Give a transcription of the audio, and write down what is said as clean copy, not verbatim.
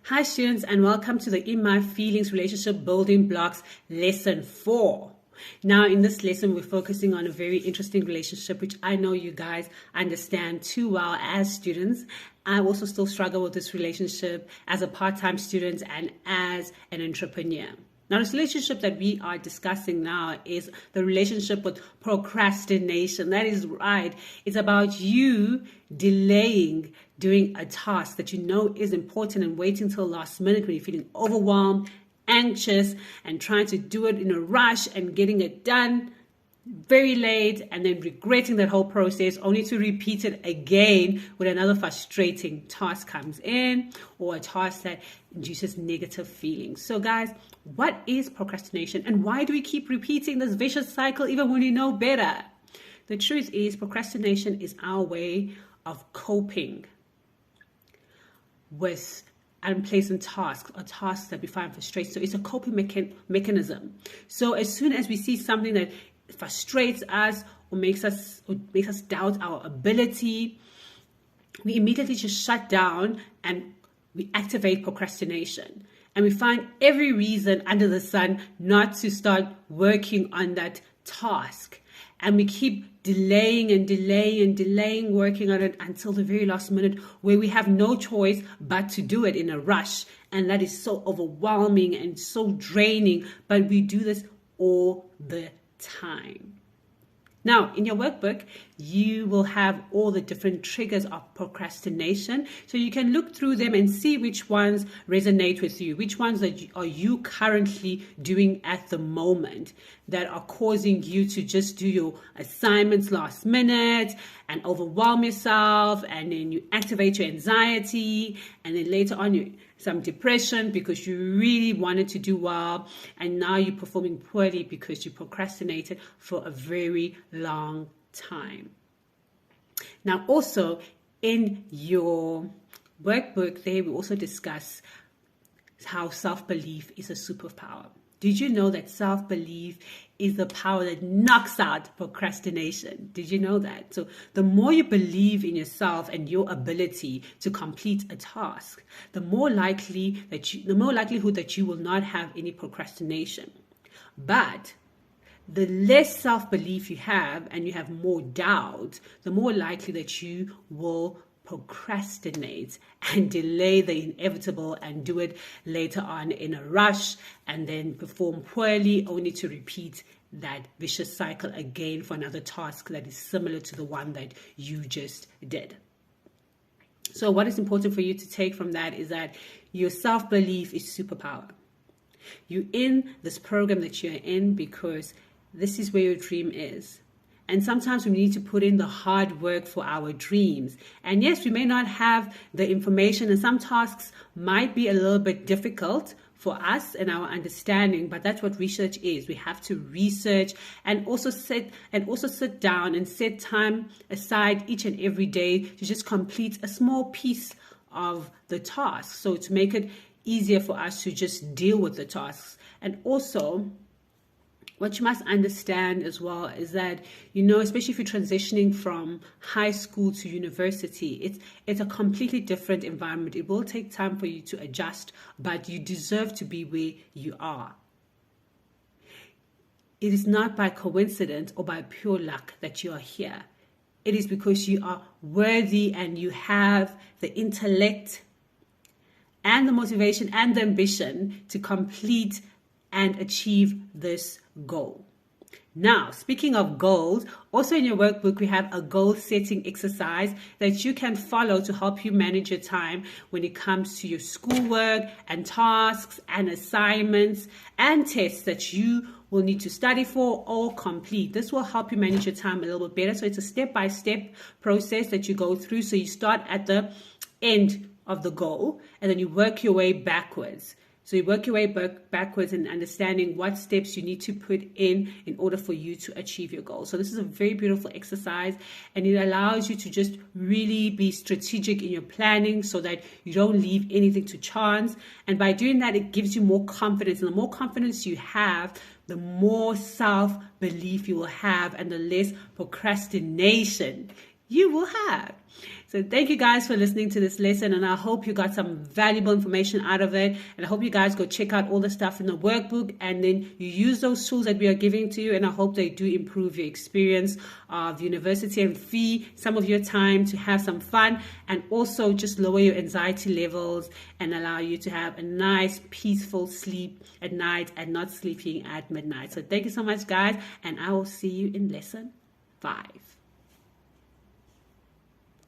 Hi students, and welcome to the In My Feelings Relationship Building Blocks Lesson 4. Now in this lesson we're focusing on a very interesting relationship which I know you guys understand too well as students. I also still struggle with this relationship as a part-time student and as an entrepreneur. Now, this relationship that we are discussing now is the relationship with procrastination. That is right. It's about you delaying doing a task that you know is important and waiting till last minute when you're feeling overwhelmed, anxious, and trying to do it in a rush and getting it done very late and then regretting that whole process only to repeat it again when another frustrating task comes in or a task that induces negative feelings. So guys, what is procrastination and why do we keep repeating this vicious cycle even when we know better? The truth is procrastination is our way of coping with unpleasant tasks or tasks that we find frustrating. So it's a coping mechanism. So as soon as we see something that frustrates us or makes us doubt our ability, we immediately just shut down and we activate procrastination. And we find every reason under the sun not to start working on that task. And we keep delaying working on it until the very last minute where we have no choice but to do it in a rush. And that is so overwhelming and so draining, but we do this all the time. Now, in your workbook, you will have all the different triggers of procrastination. So you can look through them and see which ones resonate with you, which ones are you currently doing at the moment that are causing you to just do your assignments last minute and overwhelm yourself, and then you activate your anxiety, and then later on some depression because you really wanted to do well, and now you're performing poorly because you procrastinated for a very long time. Now also in your workbook there we also discuss how self-belief is a superpower. Did you know that self-belief is the power that knocks out procrastination? Did you know that? So the more you believe in yourself and your ability to complete a task, the more likelihood that you will not have any procrastination. But the less self-belief you have and you have more doubt, the more likely that you will procrastinate and delay the inevitable and do it later on in a rush and then perform poorly only to repeat that vicious cycle again for another task that is similar to the one that you just did. So what is important for you to take from that is that your self-belief is superpower. You're in this program that you're in because this is where your dream is. And sometimes we need to put in the hard work for our dreams. And yes, we may not have the information, and some tasks might be a little bit difficult for us and our understanding, but that's what research is. We have to research and also sit down and set time aside each and every day to just complete a small piece of the task. So to make it easier for us to just deal with the tasks. And also, what you must understand as well is that, especially if you're transitioning from high school to university, it's a completely different environment. It will take time for you to adjust, but you deserve to be where you are. It is not by coincidence or by pure luck that you are here. It is because you are worthy and you have the intellect and the motivation and the ambition to complete and achieve this goal. Now, speaking of goals, also in your workbook, we have a goal setting exercise that you can follow to help you manage your time when it comes to your schoolwork and tasks and assignments and tests that you will need to study for or complete. This will help you manage your time a little bit better. So it's a step-by-step process that you go through. So you start at the end of the goal and then you work your way backwards. So you work your way backwards and understanding what steps you need to put in order for you to achieve your goal. So this is a very beautiful exercise, and it allows you to just really be strategic in your planning so that you don't leave anything to chance. And by doing that, it gives you more confidence. And the more confidence you have, the more self-belief you will have and the less procrastination you will have. So thank you guys for listening to this lesson, and I hope you got some valuable information out of it. And I hope you guys go check out all the stuff in the workbook, and then you use those tools that we are giving to you. And I hope they do improve your experience of university and free some of your time to have some fun, and also just lower your anxiety levels and allow you to have a nice, peaceful sleep at night and not sleeping at midnight. So thank you so much, guys, and I will see you in lesson 5.